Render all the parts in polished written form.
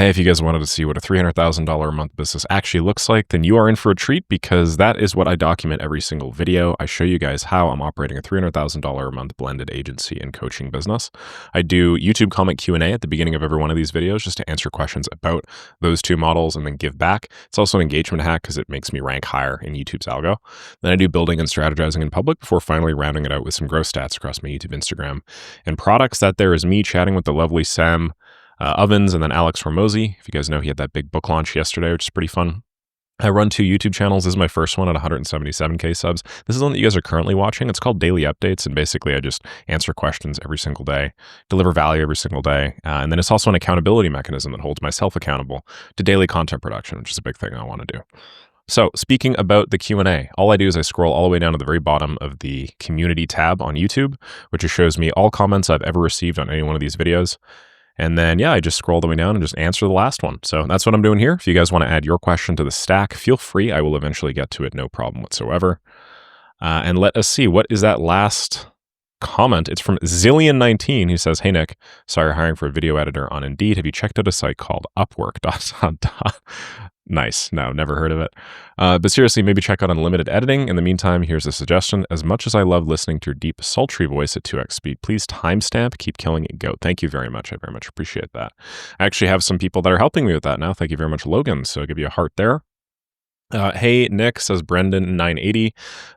Hey, if you guys wanted to see what a $300,000 a month business actually looks like, then you are in for a treat because that is what I document every single video. I show you guys how I'm operating a $300,000 a month blended agency and coaching business. I do YouTube comment Q&A at the beginning of every one of these videos just to answer questions about those two models and then give back. It's also an engagement hack because it makes me rank higher in YouTube's algo. Then I do building and strategizing in public before finally rounding it out with some growth stats across my YouTube, Instagram, and products. That there is me chatting with the lovely Sam Ovens, and then Alex Hormozy. If you guys know, he had that big book launch yesterday, which is pretty fun. I run 2 YouTube channels. This is my first one at 177K subs. This is the one that you guys are currently watching. It's called Daily Updates, and basically I just answer questions every single day, deliver value every single day, and then it's also an accountability mechanism that holds myself accountable to daily content production, which is a big thing I want to do. So speaking about the Q&A, all I do is I scroll all the way down to the very bottom of the community tab on YouTube, which just shows me all comments I've ever received on any one of these videos. And then, yeah, I just scroll the way down and just answer the last one. So that's what I'm doing here. If you guys want to add your question to the stack, feel free. I will eventually get to it, no problem whatsoever. And let us see, what is that last comment? It's from Zillion19, who says, "Hey, Nick, sorry you're hiring for a video editor on Indeed. Have you checked out a site called Upwork?" Nice. No, never heard of it. But seriously, maybe check out Unlimited Editing. In the meantime, here's a suggestion. As much as I love listening to your deep, sultry voice at 2x speed, please timestamp, keep killing it, goat. Thank you very much. I very much appreciate that. I actually have some people that are helping me with that now. Thank you very much, Logan. So I'll give you a heart there. Hey, Nick, says Brendan980,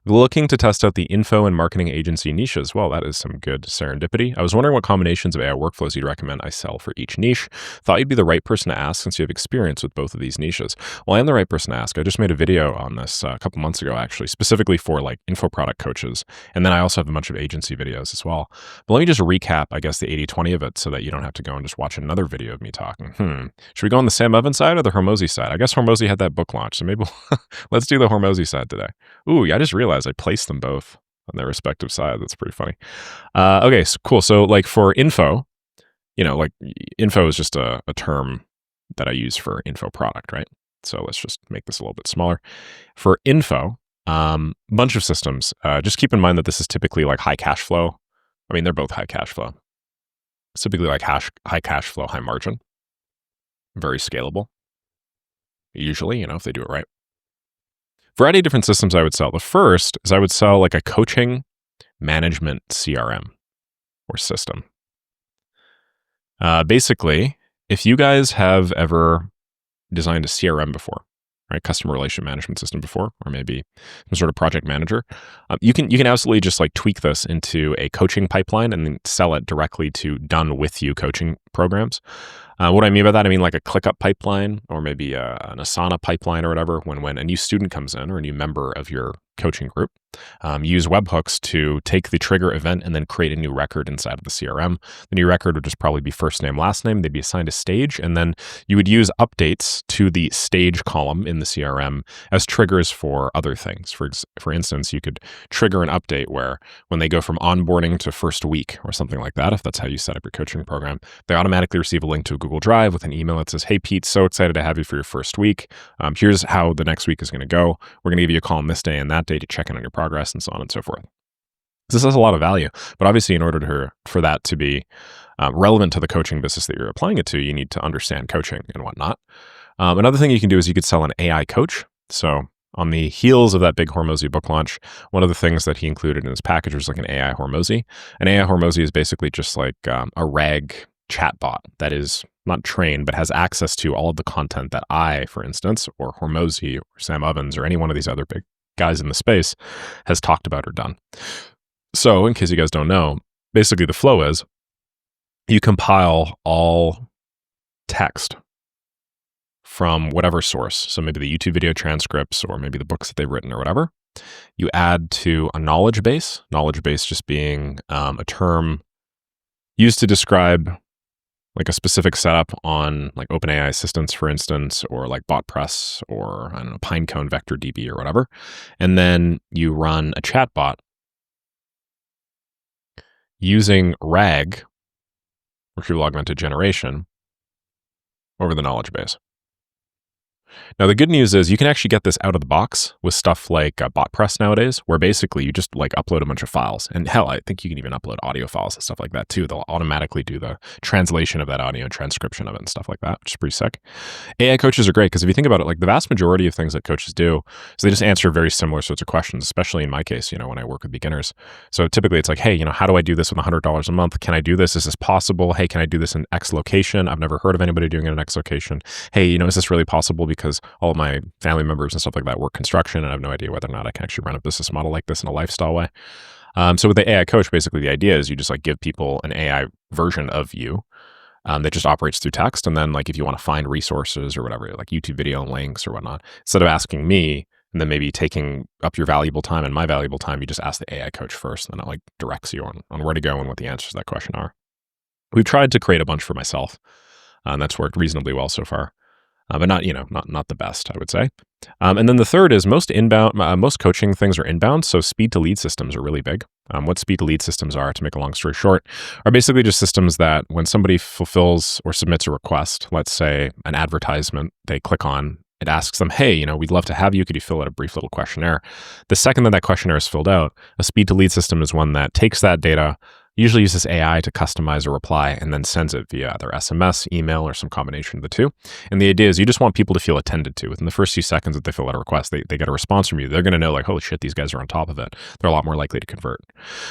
looking to test out the info and marketing agency niches. Well, that is some good serendipity. I was wondering what combinations of AI workflows you'd recommend I sell for each niche. Thought you'd be the right person to ask since you have experience with both of these niches. Well, I am the right person to ask. I just made a video on this a couple months ago, actually, specifically for like info product coaches. And then I also have a bunch of agency videos as well. But let me just recap, I guess, the 80-20 of it so that you don't have to go and just watch another video of me talking. Should we go on the Sam Ovens side or the Hormozy side? I guess Hormozy had that book launch, so maybe let's do the Hormozy side today. Ooh, I just realized I placed them both on their respective sides. That's pretty funny. Okay, so cool. So like for info, like info is just a term that I use for info product, right? So let's just make this a little bit smaller. For info, bunch of systems. Just keep in mind that this is typically like high cash flow. I mean, they're both high cash flow. It's typically like high cash flow, high margin, very scalable. Usually, if they do it right. Variety of different systems I would sell. The first is I would sell like a coaching management CRM or system. Basically, if you guys have ever designed a CRM before, right, customer relation management system before, or maybe some sort of project manager, you can absolutely just like tweak this into a coaching pipeline and then sell it directly to done with you coaching programs. What I mean by that, I mean like a ClickUp pipeline or maybe an Asana pipeline or whatever. When a new student comes in or a new member of your coaching group, use webhooks to take the trigger event and then create a new record inside of the CRM. The new record would just probably be first name, last name. They'd be assigned a stage, and then you would use updates to the stage column in the CRM as triggers for other things. For instance, you could trigger an update where when they go from onboarding to first week or something like that, if that's how you set up your coaching program, they automatically receive a link to a Google Drive with an email that says, "Hey, Pete, so excited to have you for your first week. Here's how the next week is going to go. We're going to give you a call on this day and that day to check in on your progress," and so on and so forth. This has a lot of value, but obviously in order for that to be relevant to the coaching business that you're applying it to, you need to understand coaching and whatnot. Another thing you can do is you could sell an AI coach. So on the heels of that big Hormozy book launch, one of the things that he included in his package was like an AI Hormozy. An AI Hormozy is basically just like a RAG chatbot that is not trained, but has access to all of the content that I, for instance, or Hormozy or Sam Ovens or any one of these other big guys in the space has talked about or done. So in case you guys don't know, basically the flow is you compile all text from whatever source. So maybe the YouTube video transcripts or maybe the books that they've written or whatever. You add to a knowledge base just being a term used to describe like a specific setup on like OpenAI assistants, for instance, or like BotPress or I don't know, Pinecone Vector DB or whatever. And then you run a chatbot using RAG, retrieval augmented generation, over the knowledge base. Now, the good news is you can actually get this out of the box with stuff like BotPress nowadays, where basically you just like upload a bunch of files. And hell, I think you can even upload audio files and stuff like that too. They'll automatically do the translation of that audio and transcription of it and stuff like that, which is pretty sick. AI coaches are great because if you think about it, like the vast majority of things that coaches do is they just answer very similar sorts of questions, especially in my case, when I work with beginners. So typically it's like, hey, how do I do this with $100 a month? Can I do this? Is this possible? Hey, can I do this in X location? I've never heard of anybody doing it in X location. Hey, is this really possible? Because all of my family members and stuff like that work construction, and I have no idea whether or not I can actually run a business model like this in a lifestyle way. So with the AI coach, basically the idea is you just like give people an AI version of you that just operates through text. And then like if you want to find resources or whatever, like YouTube video links or whatnot, instead of asking me and then maybe taking up your valuable time and my valuable time, you just ask the AI coach first, and then it like directs you on where to go and what the answers to that question are. We've tried to create a bunch for myself, and that's worked reasonably well so far. But not the best, I would say. And then the third is most coaching things are inbound. So speed to lead systems are really big. What speed to lead systems are, to make a long story short, are basically just systems that when somebody fulfills or submits a request, let's say an advertisement, they click on, it asks them, hey, we'd love to have you. Could you fill out a brief little questionnaire? The second that questionnaire is filled out, a speed to lead system is one that takes that data, usually uses AI to customize a reply, and then sends it via either SMS, email, or some combination of the two. And the idea is you just want people to feel attended to. Within the first few seconds that they fill out a request, they get a response from you. They're going to know like, holy shit, these guys are on top of it. They're a lot more likely to convert.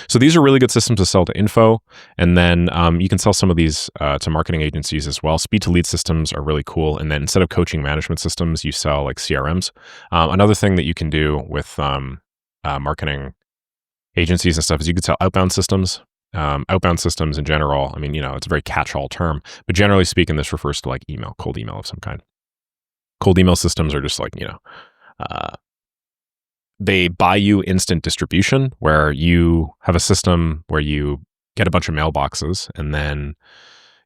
So these are really good systems to sell to info. And then you can sell some of these to marketing agencies as well. Speed to lead systems are really cool. And then instead of coaching management systems, you sell like CRMs. Another thing that you can do with marketing agencies and stuff is you could sell outbound systems. Outbound systems in general, it's a very catch-all term, but generally speaking, this refers to like cold email of some kind. Cold email systems are just like, they buy you instant distribution where you have a system where you get a bunch of mailboxes and then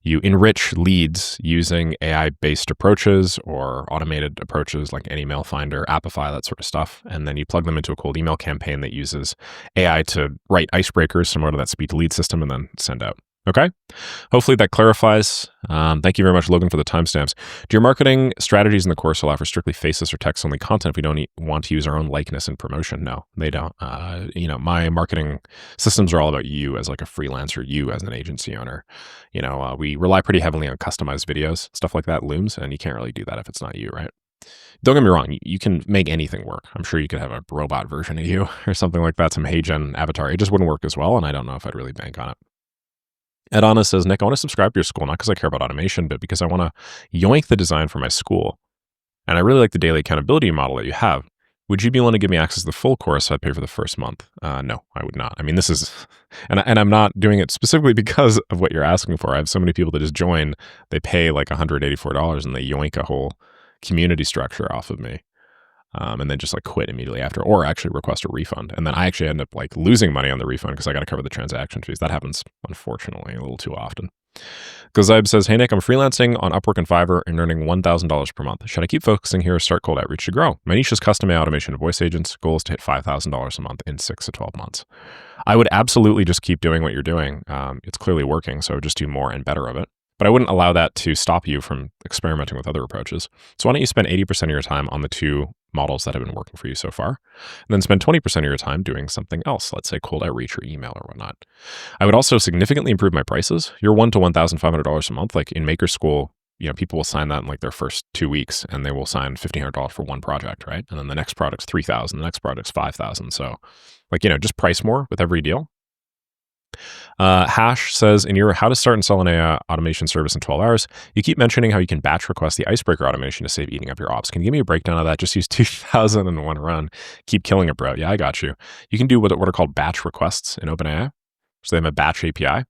you enrich leads using AI-based approaches or automated approaches like any mail finder, Appify, that sort of stuff. And then you plug them into a cold email campaign that uses AI to write icebreakers similar to that speed to lead system and then send out. Okay. Hopefully that clarifies. Thank you very much, Logan, for the timestamps. Do your marketing strategies in the course allow for strictly faceless or text-only content if we don't want to use our own likeness in promotion? No, they don't. My marketing systems are all about you as like a freelancer, you as an agency owner. We rely pretty heavily on customized videos, stuff like that looms, and you can't really do that if it's not you, right? Don't get me wrong, you can make anything work. I'm sure you could have a robot version of you or something like that, some HeyGen avatar. It just wouldn't work as well, and I don't know if I'd really bank on it. Ed Anna says, Nick, I want to subscribe to your school, not because I care about automation, but because I want to yoink the design for my school. And I really like the daily accountability model that you have. Would you be willing to give me access to the full course so I'd pay for the first month? No, I would not. This is, and I'm not doing it specifically because of what you're asking for. I have so many people that just join, they pay like $184 and they yoink a whole community structure off of me. And then just like quit immediately after, or actually request a refund. And then I actually end up like losing money on the refund because I got to cover the transaction fees. That happens, unfortunately, a little too often. Gazaib says, hey, Nick, I'm freelancing on Upwork and Fiverr and earning $1,000 per month. Should I keep focusing here or start cold outreach to grow? My niche is custom AI automation and voice agents. Goal is to hit $5,000 a month in 6 to 12 months. I would absolutely just keep doing what you're doing. It's clearly working, so just do more and better of it. But I wouldn't allow that to stop you from experimenting with other approaches. So why don't you spend 80% of your time on the two models that have been working for you so far, and then spend 20% of your time doing something else, let's say cold outreach or email or whatnot. I would also significantly improve my prices. You're $1,000 to $1,500 a month. Like in Maker School, people will sign that in like their first 2 weeks, and they will sign $1,500 for one project, right? And then the next project's $3,000, the next project's $5,000. So just price more with every deal. Hash says, in your how to start and sell an AI automation service in 12 hours, you keep mentioning how you can batch request the icebreaker automation to save eating up your ops. Can you give me a breakdown of that? Just use 2,000 in one run. Keep killing it, bro. Yeah, I got you. You can do what are called batch requests in OpenAI. So they have a batch API. And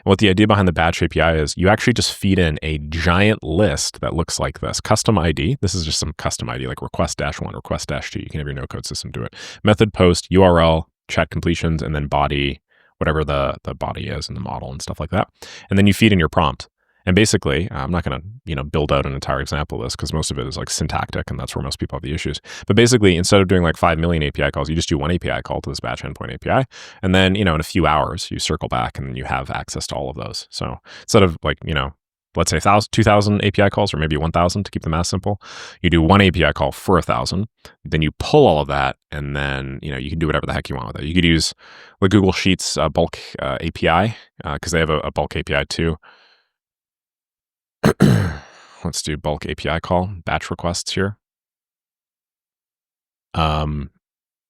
what the idea behind the batch API is, you actually just feed in a giant list that looks like this. Custom ID. This is just some custom ID like request-1, request-2. You can have your no-code system do it. Method, post, URL, chat completions, and then body, whatever the body is in the model and stuff like that. And then you feed in your prompt. And basically, I'm not going to, build out an entire example of this because most of it is like syntactic, and that's where most people have the issues. But basically, instead of doing like 5 million API calls, you just do one API call to this batch endpoint API. And then, in a few hours, you circle back and you have access to all of those. So instead of like, let's say 2,000 API calls, or maybe 1,000 to keep the math simple. You do one API call for 1,000. Then you pull all of that, and then you can do whatever the heck you want with it. You could use the Google Sheets bulk API because they have a bulk API too. Let's do bulk API call, batch requests here.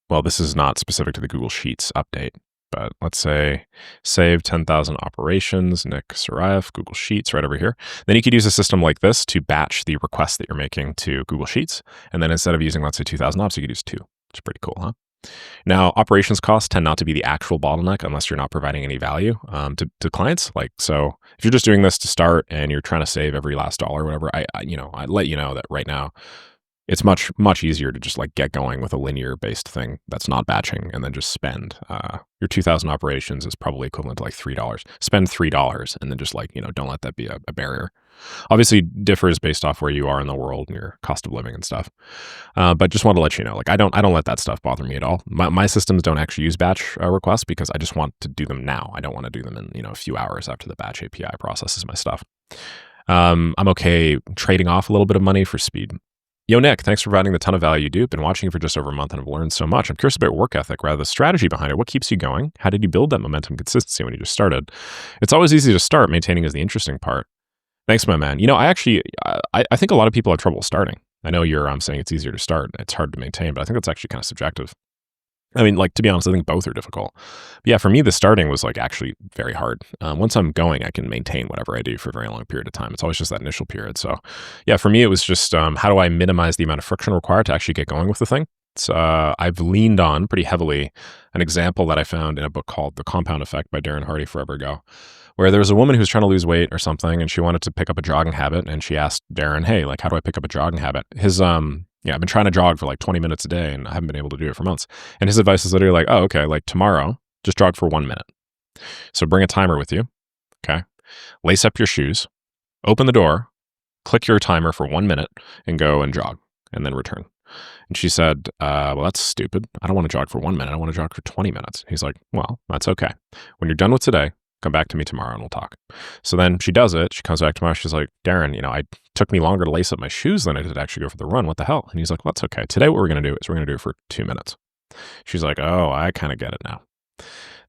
Well, this is not specific to the Google Sheets update, but let's say save 10,000 operations, Nick Saraev, Google Sheets right over here. Then you could use a system like this to batch the requests that you're making to Google Sheets. And then instead of using, let's say 2,000 ops, you could use 2. It's pretty cool, huh? Now, operations costs tend not to be the actual bottleneck unless you're not providing any value to clients. So if you're just doing this to start and you're trying to save every last dollar or whatever, I let you know that right now, it's much, much easier to just get going with a linear based thing that's not batching and then just spend. Your 2,000 operations is probably equivalent to $3. Spend $3 and then just don't let that be a barrier. Obviously differs based off where you are in the world and your cost of living and stuff. But just want to let you know, I don't let that stuff bother me at all. My systems don't actually use batch requests because I just want to do them now. I don't want to do them in a few hours after the batch API processes my stuff. I'm okay trading off a little bit of money for speed. Yo, Nick, thanks for providing the ton of value you do. Been watching you for just over a month and I've learned so much. I'm curious about your work ethic, rather the strategy behind it. What keeps you going? How did you build that momentum and consistency when you just started? It's always easy to start. Maintaining is the interesting part. Thanks, my man. I actually, I think a lot of people have trouble starting. I know you're saying it's easier to start. It's hard to maintain, but I think that's actually kind of subjective. I mean, to be honest, I think both are difficult. But yeah, for me, the starting was actually very hard. Once I'm going, I can maintain whatever I do for a very long period of time. It's always just that initial period. So yeah, for me, it was just how do I minimize the amount of friction required to actually get going with the thing? So I've leaned on pretty heavily an example that I found in a book called The Compound Effect by Darren Hardy forever ago, where there was a woman who was trying to lose weight or something, and she wanted to pick up a jogging habit. And she asked Darren, hey, how do I pick up a jogging habit? I've been trying to jog for 20 minutes a day and I haven't been able to do it for months. And his advice is literally oh, okay, tomorrow, just jog for 1 minute. So bring a timer with you, okay? Lace up your shoes, open the door, click your timer for 1 minute and go and jog and then return. And she said, well, that's stupid. I don't want to jog for 1 minute. I want to jog for 20 minutes. He's like, well, that's okay. When you're done with today, come back to me tomorrow and we'll talk. So then she does it. She comes back tomorrow. She's like, Darren, it took me longer to lace up my shoes than I did to actually go for the run. What the hell? And he's like, well, that's okay. Today, what we're going to do is we're going to do it for 2 minutes. She's like, oh, I kind of get it now.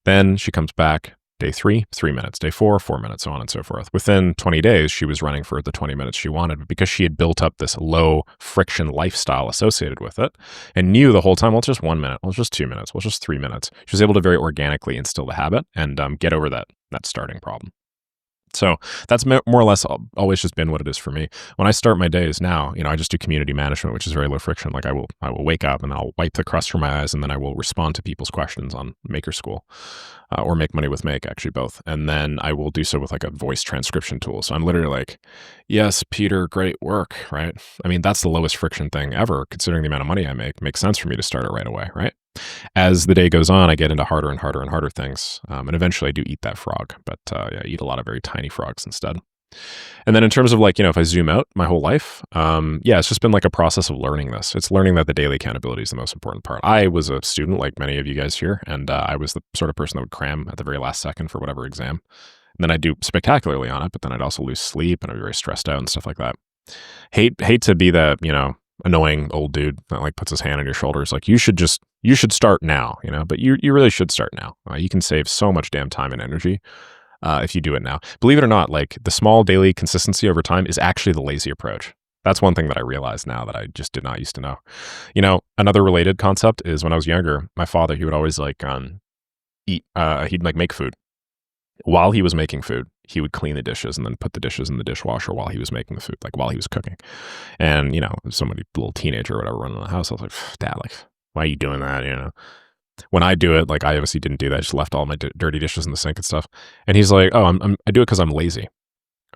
Then she comes back. Day 3, 3 minutes. Day 4, 4 minutes, so on and so forth. Within 20 days, she was running for the 20 minutes she wanted, but because she had built up this low friction lifestyle associated with it and knew the whole time, well, it's just 1 minute, well, it's just 2 minutes, well, it's just 3 minutes. She was able to very organically instill the habit and get over that starting problem. So that's more or less always just been what it is for me. When I start my days now, I just do community management, which is very low friction. I will wake up and then I'll wipe the crust from my eyes and then I will respond to people's questions on Maker School or Make Money with Make, actually both. And then I will do so with a voice transcription tool. So I'm literally yes, Peter, great work, right? I mean, that's the lowest friction thing ever, considering the amount of money I make. Makes sense for me to start it right away, right? As the day goes on, I get into harder and harder and harder things. And eventually I do eat that frog, but I eat a lot of very tiny frogs instead. And then in terms of if I zoom out my whole life, it's just been a process of learning this. It's learning that the daily accountability is the most important part. I was a student like many of you guys here, and I was the sort of person that would cram at the very last second for whatever exam. And then I'd do spectacularly on it, but then I'd also lose sleep and I'd be very stressed out and stuff like that. Hate to be that, annoying old dude that puts his hand on your shoulders. You should start now, but you really should start now. You can save so much damn time and energy if you do it now. Believe it or not, the small daily consistency over time is actually the lazy approach. That's one thing that I realize now that I just did not used to know. Another related concept is when I was younger, my father, he would always eat, he'd make food. While he was making food, he would clean the dishes and then put the dishes in the dishwasher while he was making the food, while he was cooking. And, somebody, little teenager or whatever, running in the house, I was like, Dad, why are you doing that? When I do it, I obviously didn't do that. I just left all my dirty dishes in the sink and stuff. And he's like, oh, I do it because I'm lazy.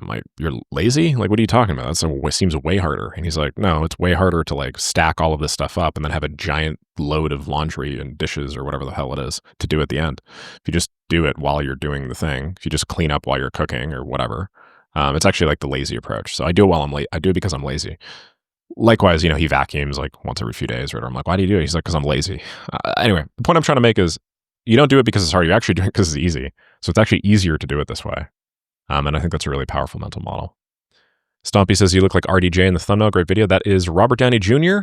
I'm like, you're lazy? What are you talking about? That seems way harder. And he's like, no, it's way harder to stack all of this stuff up and then have a giant load of laundry and dishes or whatever the hell it is to do at the end. If you just do it while you're doing the thing, if you just clean up while you're cooking or whatever, it's actually the lazy approach. So I do it while I'm late. I do it because I'm lazy. Likewise, he vacuums once every few days, right? I'm like, why do you do it? He's like, because I'm lazy. Anyway, the point I'm trying to make is you don't do it because it's hard. You actually do it because it's easy. So it's actually easier to do it this way. And I think that's a really powerful mental model. Stompy says, you look like RDJ in the thumbnail. Great video. That is Robert Downey Jr.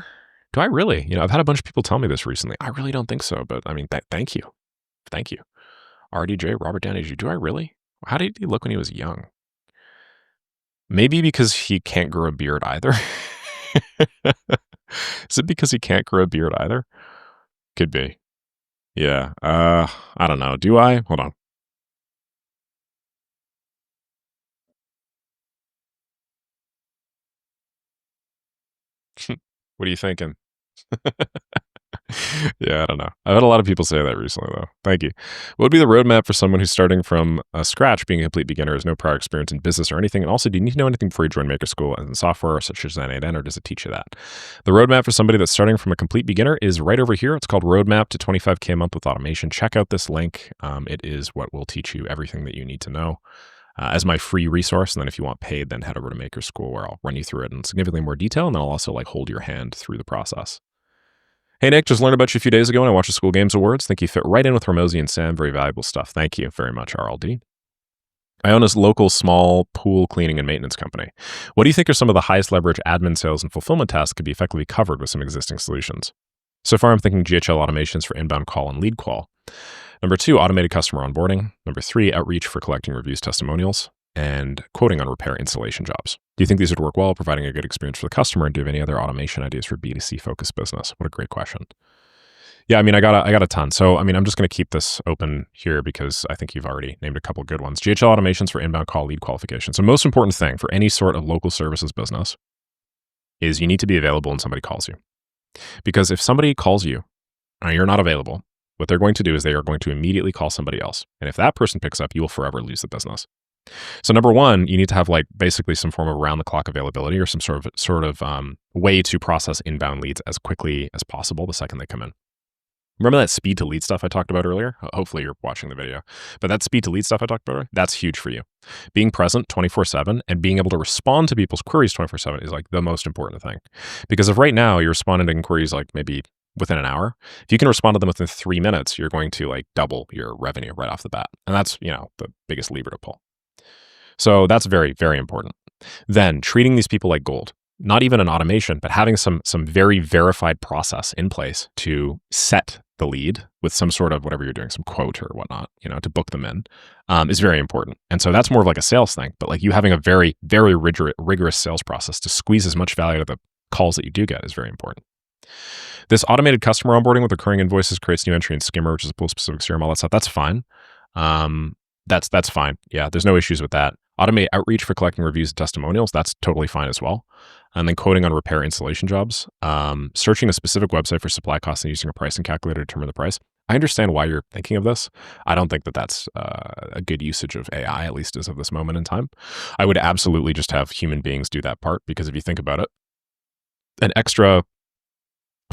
Do I really? I've had a bunch of people tell me this recently. I really don't think so, but I mean, thank you. Thank you. RDJ, Robert Downey Jr. Do I really? How did he look when he was young? Maybe because he can't grow a beard either. Is it because he can't grow a beard either? Could be. Yeah. I don't know. Do I? Hold on. What are you thinking? Yeah, I don't know. I've had a lot of people say that recently, though. Thank you. What would be the roadmap for someone who's starting from scratch, being a complete beginner, has no prior experience in business or anything? And also, do you need to know anything before you join Maker School and software such as N8N, or does it teach you that? The roadmap for somebody that's starting from a complete beginner is right over here. It's called Roadmap to 25K a month with automation. Check out this link. It is what will teach you everything that you need to know. As my free resource. And then if you want paid, then head over to Maker School, where I'll run you through it in significantly more detail. And then I'll also hold your hand through the process. Hey, Nick, just learned about you a few days ago and I watched the School Games Awards. Think you fit right in with Ramosi and Sam. Very valuable stuff. Thank you very much, RLD. I own a local small pool cleaning and maintenance company. What do you think are some of the highest leverage admin, sales, and fulfillment tasks that could be effectively covered with some existing solutions? So far, I'm thinking GHL automations for inbound call and lead qual. Number 2, automated customer onboarding. Number 3, outreach for collecting reviews, testimonials, and quoting on repair installation jobs. Do you think these would work well, providing a good experience for the customer? And do you have any other automation ideas for B2C focused business? What a great question. Yeah, I mean, I got a ton. So, I mean, I'm just going to keep this open here because I think you've already named a couple good ones. GHL automations for inbound call lead qualification. So, most important thing for any sort of local services business is you need to be available when somebody calls you. Because if somebody calls you and you're not available, what they're going to do is they are going to immediately call somebody else. And if that person picks up, you will forever lose the business. So number 1, you need to have basically some form of round the clock availability or some sort of way to process inbound leads as quickly as possible the second they come in. Remember that speed to lead stuff I talked about earlier? Hopefully you're watching the video. But that speed to lead stuff I talked about earlier, that's huge for you. Being present 24/7 and being able to respond to people's queries 24/7 is the most important thing. Because if right now you're responding to inquiries maybe within an hour, if you can respond to them within 3 minutes, you're going to double your revenue right off the bat. And that's, the biggest lever to pull. So that's very, very important. Then treating these people like gold, not even an automation, but having some very verified process in place to set the lead with some sort of whatever you're doing, some quote or whatnot, to book them in, is very important. And so that's more of a sales thing, but you having a very, very rigorous sales process to squeeze as much value out of the calls that you do get is very important. This automated customer onboarding with recurring invoices creates new entry in Skimmer, which is a pool-specific CRM, all that stuff. That's fine. That's fine. Yeah, there's no issues with that. Automate outreach for collecting reviews and testimonials. That's totally fine as well. And then quoting on repair installation jobs. Searching a specific website for supply costs and using a pricing calculator to determine the price. I understand why you're thinking of this. I don't think that that's a good usage of AI, at least as of this moment in time. I would absolutely just have human beings do that part, because if you think about it, an extra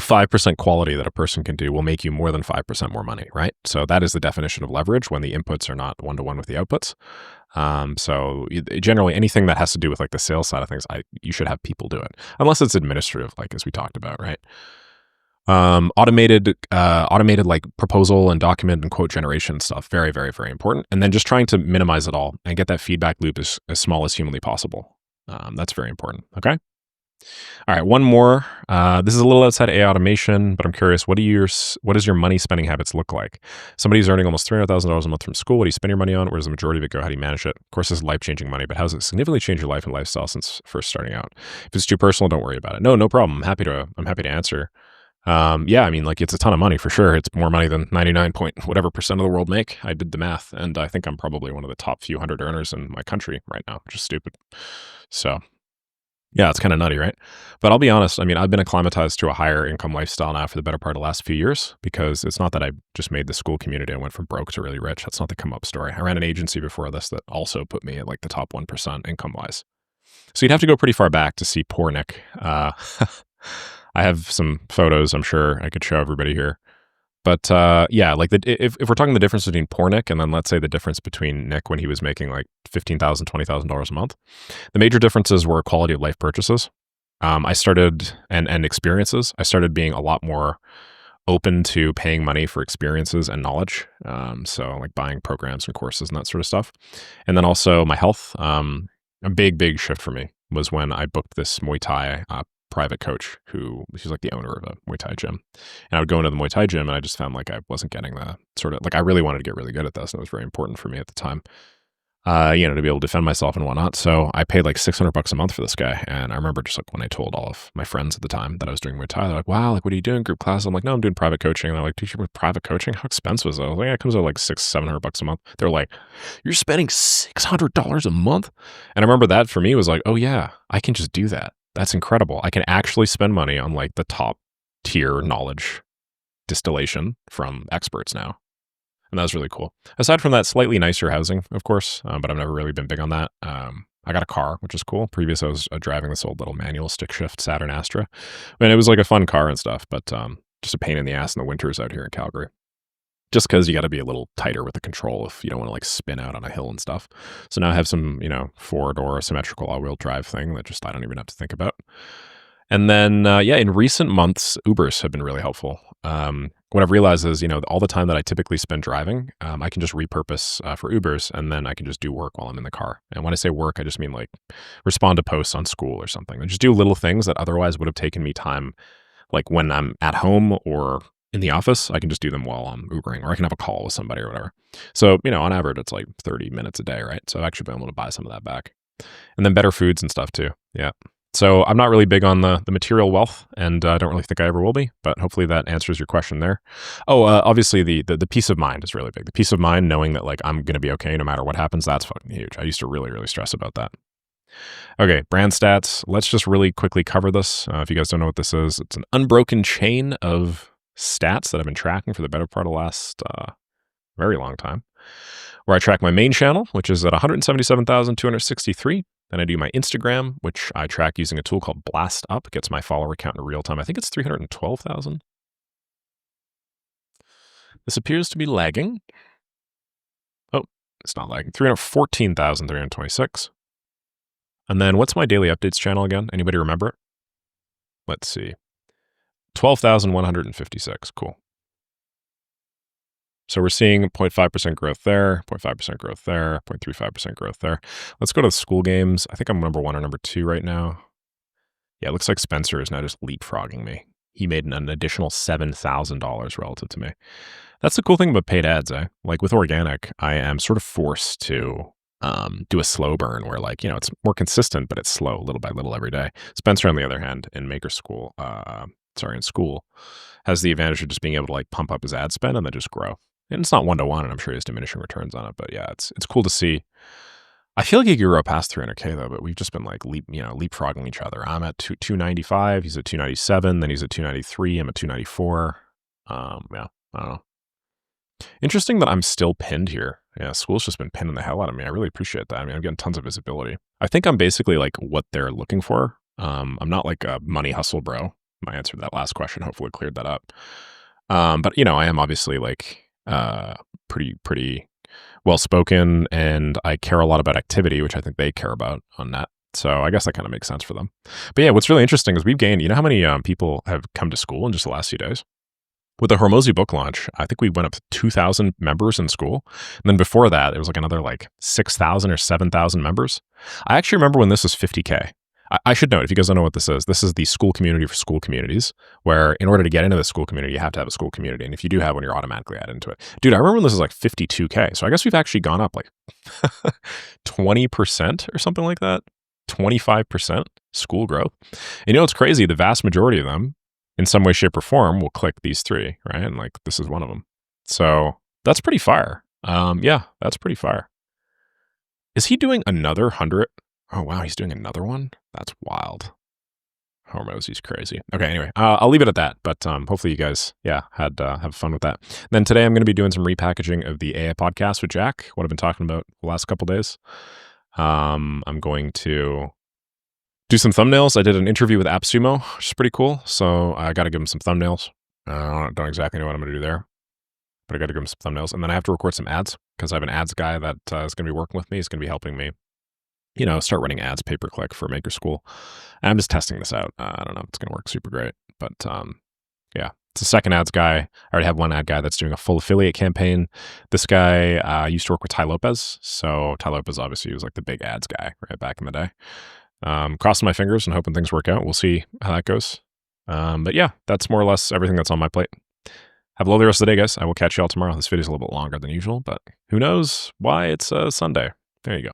5% quality that a person can do will make you more than 5% more money, right? So that is the definition of leverage when the inputs are not one-to-one with the outputs. So generally anything that has to do with the sales side of things, you should have people do it, unless it's administrative, as we talked about, right? Automated proposal and document and quote generation stuff, very, very, very important. And then just trying to minimize it all and get that feedback loop as small as humanly possible. That's very important. Okay. All right, one more. This is a little outside AI automation, but I'm curious, what does your money spending habits look like? Somebody's earning almost $300,000 a month from school. What do you spend your money on? Where does the majority of it go? How do you manage it? Of course, this is life-changing money, but how does it significantly change your life and lifestyle since first starting out? If it's too personal, don't worry about it. No problem. I'm happy to answer. Yeah, I mean, it's a ton of money for sure. It's more money than 99 point whatever percent of the world make. I did the math, and I think I'm probably one of the top few hundred earners in my country right now, which is stupid. So yeah, it's kind of nutty, right? But I'll be honest, I mean, I've been acclimatized to a higher income lifestyle now for the better part of the last few years, because it's not that I just made the school community and went from broke to really rich. That's not the come up story. I ran an agency before this that also put me at the top 1% income wise. So you'd have to go pretty far back to see poor Nick. I have some photos I'm sure I could show everybody here. But yeah, if we're talking the difference between poor Nick and then let's say the difference between Nick when he was making $15,000, $20,000 a month, the major differences were quality of life purchases. I started and experiences. I started being a lot more open to paying money for experiences and knowledge. So buying programs and courses and that sort of stuff. And then also my health. A big shift for me was when I booked this Muay Thai private coach who she's like the owner of a Muay Thai gym. And I would go into the Muay Thai gym and I just found like I wasn't getting the sort of like I really wanted to get really good at this. And it was very important for me at the time, to be able to defend myself and whatnot. So I paid like $600 a month for this guy. And I remember just like when I told all of my friends at the time that I was doing Muay Thai, they're like, wow, like, what are you doing? Group class? I'm like, no, I'm doing private coaching. And they're like, teaching with private coaching? How expensive is it? I was like, yeah, it comes out like $700 a month. They're like, you're spending $600 a month? And I remember that for me was like, oh yeah, I can just do that. That's incredible. I can actually spend money on like the top tier knowledge distillation from experts now. And that was really cool. Aside from that, slightly nicer housing, of course, but I've never really been big on that. I got a car, which is cool. Previous, I was driving this old little manual stick shift Saturn Astra. And it was like a fun car and stuff, but just a pain in the ass in the winters out here in Calgary. Just because you got to be a little tighter with the control if you don't want to like spin out on a hill and stuff. So now I have some, 4-door symmetrical all-wheel drive thing that just I don't even have to think about. And then, in recent months, Ubers have been really helpful. What I've realized is, all the time that I typically spend driving, I can just repurpose for Ubers, and then I can just do work while I'm in the car. And when I say work, I just mean like respond to posts on school or something. And just do little things that otherwise would have taken me time, like when I'm at home or in the office, I can just do them while I'm Ubering, or I can have a call with somebody or whatever. So, on average, it's like 30 minutes a day, right? So I've actually been able to buy some of that back. And then better foods and stuff too. Yeah. So I'm not really big on the material wealth, and I don't really think I ever will be, but hopefully that answers your question there. Oh, obviously the peace of mind is really big. The peace of mind knowing that like I'm going to be okay no matter what happens, that's fucking huge. I used to really, really stress about that. Okay, brand stats. Let's just really quickly cover this. If you guys don't know what this is, it's an unbroken chain of stats that I've been tracking for the better part of the last very long time, where I track my main channel, which is at 177,263. Then I do my Instagram, which I track using a tool called Blast Up. It gets my follower count in real time. I think it's 312,000. This appears to be lagging. Oh, it's not lagging. 314,326. And then what's my daily updates channel again? Anybody remember it? Let's see. 12,156. Cool. So we're seeing 0.5% growth there, 0.5% growth there, 0.35% growth there. Let's go to the school games. I think I'm number 1 or number 2 right now. Yeah, it looks like Spencer is now just leapfrogging me. He made an additional $7,000 relative to me. That's the cool thing about paid ads, eh? Like with organic, I am sort of forced to do a slow burn where like, it's more consistent, but it's slow little by little every day. Spencer, on the other hand, in in school, has the advantage of just being able to like pump up his ad spend and then just grow. And it's not 1-to-1, and I'm sure he has diminishing returns on it. But yeah, it's cool to see. I feel like he could grow past 300K though, but we've just been like leapfrogging each other. I'm at 295, he's at 297, then he's at 293, I'm at 294. Yeah, I don't know. Interesting that I'm still pinned here. Yeah, school's just been pinning the hell out of me. I really appreciate that. I mean, I'm getting tons of visibility. I think I'm basically like what they're looking for. I'm not like a money hustle bro. My answer to that last question hopefully cleared that up. But I am obviously like pretty well spoken, and I care a lot about activity, which I think they care about on that. So I guess that kind of makes sense for them. But yeah, what's really interesting is we've gained. You know how many people have come to school in just the last few days? With the Hormozy book launch, I think we went up to 2,000 members in school. And then before that, it was like another like 6,000 or 7,000 members. I actually remember when this was 50K. I should note, if you guys don't know what this is the school community for school communities, where in order to get into the school community, you have to have a school community. And if you do have one, you're automatically added into it. Dude, I remember when this was like 52K. So I guess we've actually gone up like 20% or something like that. 25% school growth. And it's crazy. The vast majority of them, in some way, shape, or form, will click these 3, right? And like, this is one of them. So that's pretty fire. Yeah, that's pretty fire. Is he doing another 100? Oh, wow, he's doing another one? That's wild. Hormozy's crazy. Okay, anyway, I'll leave it at that. But hopefully you guys, had have fun with that. Then today I'm going to be doing some repackaging of the AI podcast with Jack, what I've been talking about the last couple days. I'm going to do some thumbnails. I did an interview with AppSumo, which is pretty cool. So I got to give him some thumbnails. I don't exactly know what I'm going to do there, but I got to give him some thumbnails. And then I have to record some ads because I have an ads guy that is going to be working with me. He's going to be helping me, start running ads pay-per-click for Maker School. And I'm just testing this out. I don't know if it's going to work super great, but yeah. It's a second ads guy. I already have one ad guy that's doing a full affiliate campaign. This guy used to work with Ty Lopez. So Ty Lopez obviously was like the big ads guy right back in the day. Crossing my fingers and hoping things work out. We'll see how that goes. But yeah, that's more or less everything that's on my plate. Have a lovely rest of the day, guys. I will catch you all tomorrow. This video is a little bit longer than usual, but who knows why it's Sunday. There you go.